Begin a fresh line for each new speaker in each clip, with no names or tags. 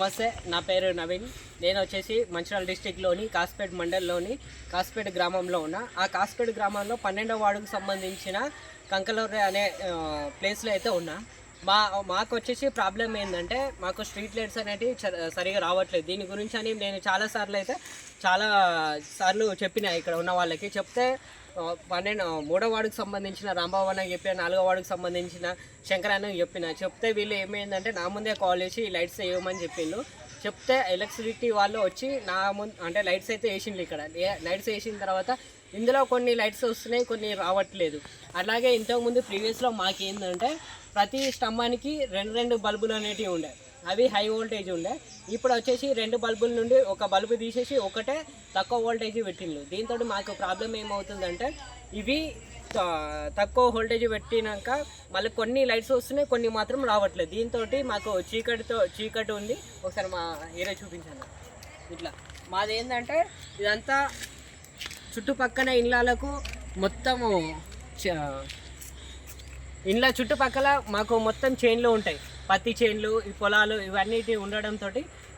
నమస్తే, నా పేరు నవీన్. నేను వచ్చేసి మంచిర్యాల డిస్టిక్లోని కాస్పేట్ మండలంలోని కాస్పేట్ గ్రామంలో ఉన్నా. ఆ కాస్పేట్ గ్రామంలో 12వ వార్డుకు సంబంధించిన కంకలూరు అనే ప్లేస్లో అయితే ఉన్నా. మాకు వచ్చేసి ప్రాబ్లం ఏంటంటే మాకు స్ట్రీట్ లైట్స్ అనేటివి సరిగా రావట్లేదు. దీని గురించి అని నేను చాలా సార్లు చెప్పిన ఇక్కడ ఉన్న వాళ్ళకి. చెప్తే 3వ వార్డుకు సంబంధించిన రాంబాబు అన్నకి చెప్పిన, 4వ వార్డుకు సంబంధించిన శంకర్ అన్నకి చెప్తే వీళ్ళు ఏమైందంటే నా ముందే కాల్ చేసి లైట్స్ వేయమని చెప్పిండు. చెప్తే ఎలక్ట్రిసిటీ వాళ్ళు వచ్చి నా ముందు అంటే లైట్స్ అయితే వేసిండ్రు. ఇక్కడ లైట్స్ వేసిన తర్వాత ఇందులో కొన్ని లైట్స్ వస్తున్నాయి, కొన్ని రావట్లేదు. అలాగే ఇంతకుముందు ప్రీవియస్లో మాకేందంటే ప్రతి స్తంభానికి 2 బల్బులు అనేటివి ఉండే, అవి హై వోల్టేజ్ ఉండే. ఇప్పుడు వచ్చేసి 2 బల్బుల నుండి ఒక బల్బు తీసేసి ఒకటే తక్కువ వోల్టేజ్ పెట్టిండు. దీంతో మాకు ప్రాబ్లం ఏమవుతుందంటే ఇవి తక్కువ వోల్టేజ్ పెట్టినాక మళ్ళీ కొన్ని లైట్స్ వస్తున్నాయి, కొన్ని మాత్రం రావట్లేదు. దీంతో మాకు చీకటి ఉంది. ఒకసారి మా ఏరియా చూపించాను. ఇట్లా మాది ఏంటంటే ఇదంతా చుట్టుపక్కల ఇళ్ళకు మొత్తము ఇండ్ల చుట్టుపక్కల మాకు మొత్తం చైన్లు ఉంటాయి, పత్తి చైన్లు, ఈ పొలాలు ఇవన్నీ ఉండడంతో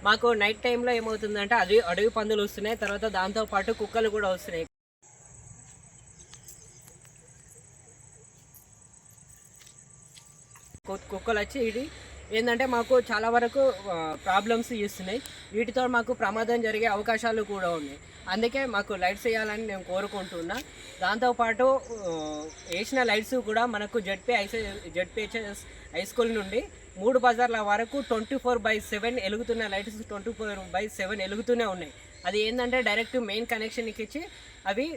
మాకు నైట్ టైంలో ఏమవుతుందంటే అడవి పందులు వస్తున్నాయి. తర్వాత దాంతోపాటు కుక్కలు కూడా వస్తున్నాయి. కుక్కలు వచ్చి ఇది ఏంటంటే మాకు చాలా వరకు ప్రాబ్లమ్స్ ఇస్తున్నాయి. వీటితో మాకు ప్రమాదం జరిగే అవకాశాలు కూడా ఉన్నాయి. అందుకే మాకు లైట్స్ వేయాలని నేను కోరుకుంటున్నా. దాంతోపాటు వేసిన లైట్స్ కూడా మనకు జెడ్పిహెచ్ఎస్ హై స్కూల్ నుండి 3 బజార్ల వరకు 24/7 వెలుగుతున్న లైట్స్ 24/7 వెలుగుతూనే ఉన్నాయి. అది ఏంటంటే డైరెక్ట్ మెయిన్ కనెక్షన్కి ఇచ్చి అవి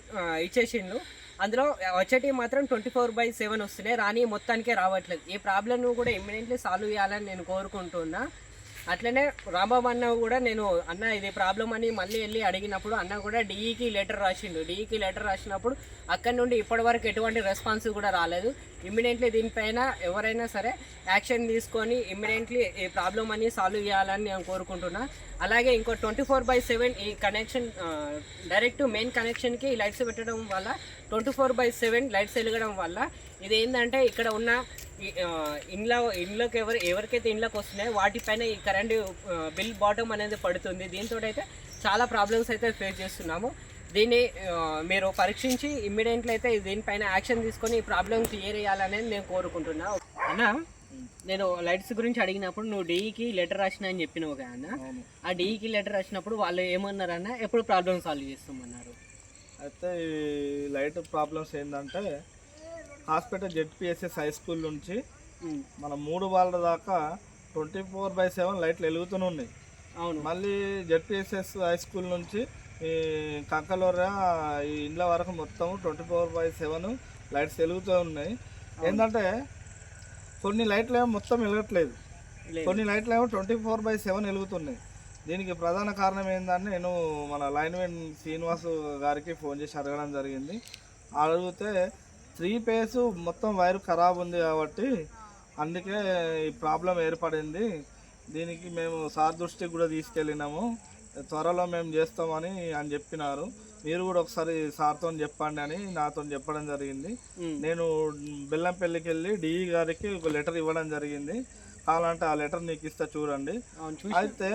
ఇచ్చేసిండు. అందులో వచ్చేటివి మాత్రం 24/7 వస్తున్నాయి, రాని మొత్తానికే రావట్లేదు. ఈ ప్రాబ్లమ్ను కూడా ఇమ్మీడియట్లీ సాల్వ్ చేయాలని నేను కోరుకుంటున్నా. అట్లనే రాంబాబు అన్న కూడా నేను ఇది ప్రాబ్లం అని మళ్ళీ వెళ్ళి అడిగినప్పుడు అన్న కూడా డిఈకి లెటర్ రాసిండు. డిఈకి లెటర్ రాసినప్పుడు అక్కడి నుండి ఇప్పటివరకు ఎటువంటి రెస్పాన్స్ కూడా రాలేదు. ఇమ్మీడియట్లీ దీనిపైన ఎవరైనా సరే యాక్షన్ తీసుకొని ఇమ్మీడియట్లీ ఈ ప్రాబ్లం అని సాల్వ్ చేయాలని నేను కోరుకుంటున్నా. అలాగే ఇంకో 24/7 ఈ కనెక్షన్ డైరెక్ట్ మెయిన్ కనెక్షన్కి ఈ లైట్స్ పెట్టడం వల్ల 24/7 లైట్స్ వెలగడం వల్ల ఇది ఏంటంటే ఇక్కడ ఉన్న ఇండ్లకు ఎవరికైతే ఇండ్లకు వస్తున్నాయో వాటిపైన ఈ కరెంటు బిల్ బాటమ్ అనేది పడుతుంది. దీంతో అయితే చాలా ప్రాబ్లమ్స్ అయితే ఫేస్ చేస్తున్నాము. దీన్ని మీరు పరీక్షించి ఇమ్మీడియట్లీ అయితే దీనిపైన యాక్షన్ తీసుకొని ఈ ప్రాబ్లం క్లియర్ చేయాలనేది నేను కోరుకుంటున్నా. అన్న, నేను లైట్స్ గురించి అడిగినప్పుడు నువ్వు డిఈకి లెటర్ రాసినా అని చెప్పినావు కదా అన్న. ఆ డిఈకి లెటర్ రాసినప్పుడు వాళ్ళు ఏమన్నారన్న, ఎప్పుడు ప్రాబ్లమ్ సాల్వ్ చేస్తామన్నారు?
అయితే ఈ లైట్ ప్రాబ్లమ్స్ ఏంటంటే హాస్పిటల్ జెడ్పిఎస్ఎస్ హై స్కూల్ నుంచి మన 3 వార్డుల దాకా 24/7 లైట్లు వెలుగుతూనే ఉన్నాయి.
అవును.
మళ్ళీ జెడ్పిఎస్ఎస్ హై స్కూల్ నుంచి ఈ కంకలూర ఈ ఇండ్ల వరకు మొత్తం 24/7 లైట్స్ వెలుగుతూ ఉన్నాయి. ఏంటంటే కొన్ని లైట్లు ఏమో మొత్తం వెలగట్లేదు, కొన్ని లైట్లు ఏమో 24/7 వెలుగుతున్నాయి. దీనికి ప్రధాన కారణం ఏంటంటే నేను మన లైన్మెన్ శ్రీనివాసు గారికి ఫోన్ చేసి అడగడం జరిగింది. అడిగితే 3 ఫేస్ మొత్తం వైరు ఖరాబ్ ఉంది కాబట్టి అందుకే ఈ ప్రాబ్లం ఏర్పడింది. దీనికి మేము సార్ దృష్టికి కూడా తీసుకెళ్ళినాము, త్వరలో మేము చేస్తామని అని చెప్పినారు. మీరు కూడా ఒకసారి సార్తో చెప్పండి అని నాతో చెప్పడం జరిగింది. నేను బెల్లంపల్లికి వెళ్ళి డిఈ గారికి ఒక లెటర్ ఇవ్వడం జరిగింది. కావాలంటే ఆ లెటర్ నీకు ఇస్తే చూడండి. అయితే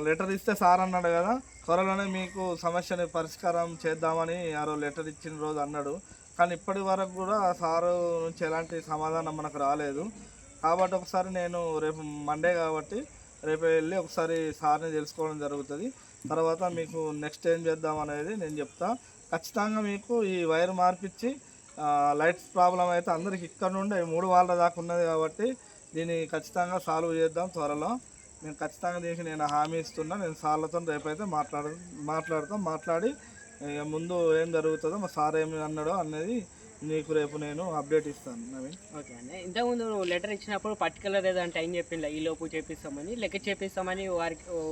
లెటర్ ఇస్తే సార్ అన్నాడు కదా, త్వరలోనే మీకు సమస్యని పరిష్కారం చేద్దామని లెటర్ ఇచ్చిన రోజు అన్నాడు. కానీ ఇప్పటి వరకు కూడా సారు నుంచి ఎలాంటి సమాధానం మనకు రాలేదు. కాబట్టి ఒకసారి నేను రేపు మండే కాబట్టి రేపు వెళ్ళి ఒకసారి సార్ని తెలుసుకోవడం జరుగుతుంది. తర్వాత మీకు నెక్స్ట్ ఏం చేద్దాం అనేది నేను చెప్తా. ఖచ్చితంగా మీకు ఈ వైర్ మార్పిచ్చి లైట్స్ ప్రాబ్లం అయితే అందరికి ఇక్కడ నుండి 3 వార్డుల దాకా ఉన్నది కాబట్టి దీన్ని ఖచ్చితంగా సాల్వ్ చేద్దాం త్వరలో. నేను ఖచ్చితంగా దీనికి నేను హామీ ఇస్తున్నా. నేను సార్లతో రేపైతే మాట్లాడి ముందు ఏం జరుగుతుందో మా సార్ ఏమి అన్నాడో అనేది నీకు రేపు నేను అప్డేట్ ఇస్తాను నవీన్.
ఓకే అండి. ఇంతకుముందు లెటర్ ఇచ్చినప్పుడు పర్టికులర్ ఏదైనా టైం చెప్పిందా ఈ లోపు చేపిస్తామని, లెక్క చేపిస్తామని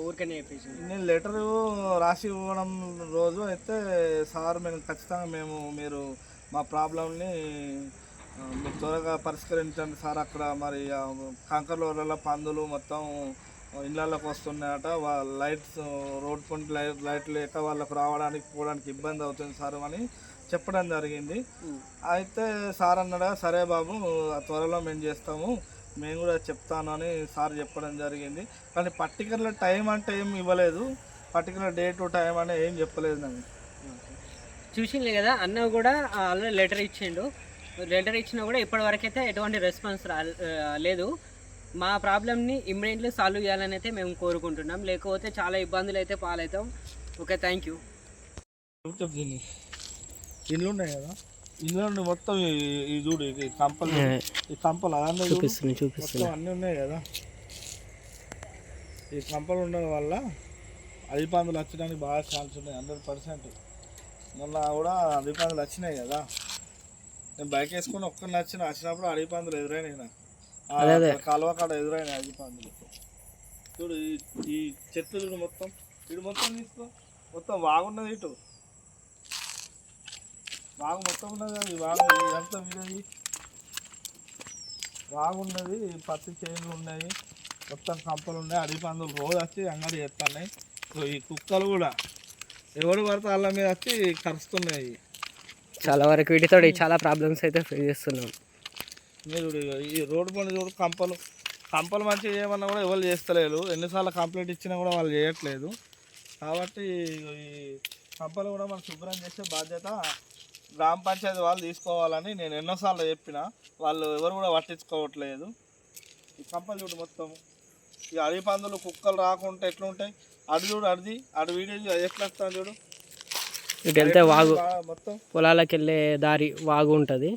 ఊరికనే చెప్పేసి?
నేను లెటరు రాసి ఇవ్వడం రోజు అయితే సార్ మీరు మా ప్రాబ్లంని మీరు త్వరగా పరిష్కరించండి సార్. అక్కడ మరి కంకర్ల పందులు మొత్తం ఇళ్ళకి వస్తున్నాయట, లైట్స్ రోడ్ పంట లైట్ లేక వాళ్ళకు రావడానికి పోవడానికి ఇబ్బంది అవుతుంది సార్ అని చెప్పడం జరిగింది. అయితే సార్ అన్నాడా, సరే బాబు త్వరలో మేము చేస్తాము, మేము కూడా చెప్తాను అని సార్ చెప్పడం జరిగింది. కానీ పర్టికులర్ టైం అంటే ఏం ఇవ్వలేదు, పర్టికులర్ డేట్ టైం అని ఏం చెప్పలేదు నాకు.
చూసిండే కదా అన్న కూడా ఆల్రెడీ లెటర్ ఇచ్చిండు. లెటర్ ఇచ్చినా కూడా ఇప్పటివరకు అయితే ఎటువంటి రెస్పాన్స్ లేదు. మా ప్రాబ్లమ్ని ఇమ్మీడియట్లీ సాల్వ్ చేయాలని అయితే మేము కోరుకుంటున్నాం, లేకపోతే చాలా ఇబ్బందులు అయితే పాలవుతాం. Okay, thank you.
ఇండ్లు ఉన్నాయి కదా, ఇందులో నుండి మొత్తం ఈ చూడు ఈ కంపలు, ఈ కంపలు అన్నీ మొత్తం అన్నీ ఉన్నాయి కదా. ఈ కంపలు ఉండడం వల్ల అడిపందులు వచ్చడానికి బాగా ఛాన్స్ ఉన్నాయి 100%. మొన్న కూడా అడిపందులు వచ్చినాయి కదా, నేను బైక్ వేసుకొని ఒక్కరిని వచ్చినప్పుడు అడిపందులు ఎదురైనాయి నాకు, కాలువ కాడ ఎదురైనాయి అడిపందులు. చూడు ఈ చెట్లు చూడు మొత్తం, ఇటు మొత్తం తీసుకో, మొత్తం వాగున్నది, ఇటు వాగు మొత్తం ఉన్నది. అది వాగు ఇదంతా వీడది వాగున్నది, పత్తి చేనులు ఉన్నాయి, మొత్తం కంపలు ఉన్నాయి, అడిపందులు రోజు వచ్చి అంగడి చేస్తున్నాయి. ఈ కుక్కలు కూడా ఎవరు పడితే వాళ్ళ మీద వచ్చి కరుస్తున్నాయి.
చాలా వరకు వీటితో చాలా ప్రాబ్లమ్స్ అయితే ఫేస్ చేస్తున్నాం.
మీరు ఈ రోడ్డు పని చూడు, కంపలు మంచిగా చేయమన్నా కూడా ఎవరు చేస్తలేరు, ఎన్నిసార్లు కంప్లైంట్ ఇచ్చినా కూడా వాళ్ళు చేయట్లేదు. కాబట్టి ఈ కంపలు కూడా మనం శుభ్రం చేసే బాధ్యత గ్రామ పంచాయతీ వాళ్ళు తీసుకోవాలని నేను ఎన్నోసార్లు చెప్పిన, వాళ్ళు ఎవరు కూడా పట్టించుకోవట్లేదు. ఈ కంపలు చూడు మొత్తం, ఈ అడిపందులు కుక్కలు రాకుంటే ఎట్లుంటాయి, అడు చూడు, అడు వీడియో ఎట్లా వస్తాను చూడు.
ఇటు వెళ్తే వాగు,
మొత్తం
పొలాలకు వెళ్ళే దారి వాగు ఉంటుంది.